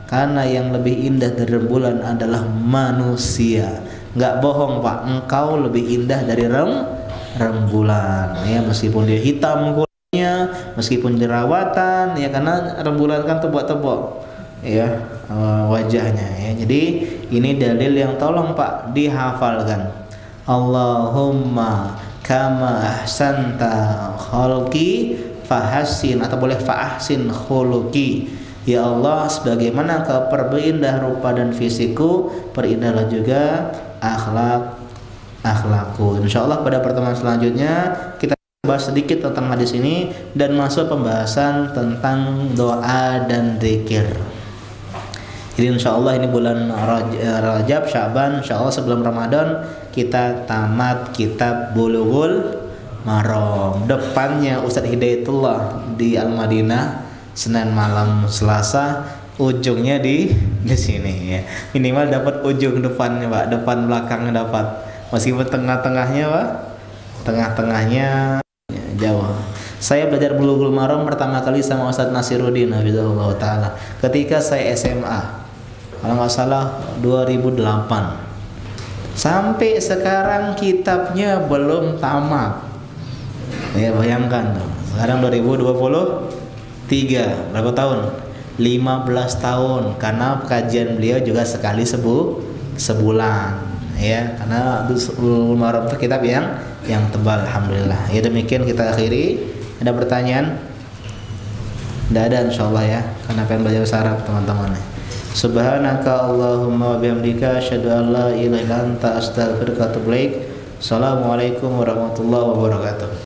karena yang lebih indah dari rembulan adalah manusia. Enggak bohong Pak, engkau lebih indah dari rembulan. Ya, meskipun dia hitam kulitnya, meskipun jerawatan, ya karena rembulan kan tebak-tebak, ya wajahnya. Ya, jadi ini dalil yang tolong Pak dihafalkan. Allahumma kama ahsanta khalqi fahassin, atau boleh fahsin khuluqi. Ya Allah, sebagaimana kau perindah rupa dan fisikku, perindahlah juga akhlakku. Insyaallah pada pertemuan selanjutnya kita bahas sedikit tentang hadis ini dan masuk pembahasan tentang doa dan zikir. Jadi insyaallah ini bulan Rajab, Syaban, insyaallah sebelum Ramadan kita tamat kitab Bulughul Maram. Depannya Ustadz Hidayatullah di Al-Madinah, Senin malam Selasa, ujungnya di sini ya. Minimal dapat ujung depannya Pak, depan belakangnya dapat. Meskipun tengah-tengahnya Pak, tengah-tengahnya jauh. Saya belajar Bulughul Maram pertama kali sama Ustadz Nasiruddin hafizahullah taala ketika saya SMA. Kalau nggak salah 2008. Sampai sekarang kitabnya belum tamat. Ya bayangkan tuh. Sekarang 2023, berapa tahun? 15 tahun, karena kajian beliau juga sekali sebulan. Ya, karena Bulughul Maram itu kitab yang tebal, alhamdulillah. Ya demikian kita akhiri. Ada pertanyaan? Tidak ada insyaallah ya, karena pengen belajar bahasa Arab teman-teman. Subhanaka Allahumma wa bihamdika asyhadu an la ilaha illa anta astaghfiruka wa atubu ilaik. Assalamualaikum warahmatullahi wabarakatuh.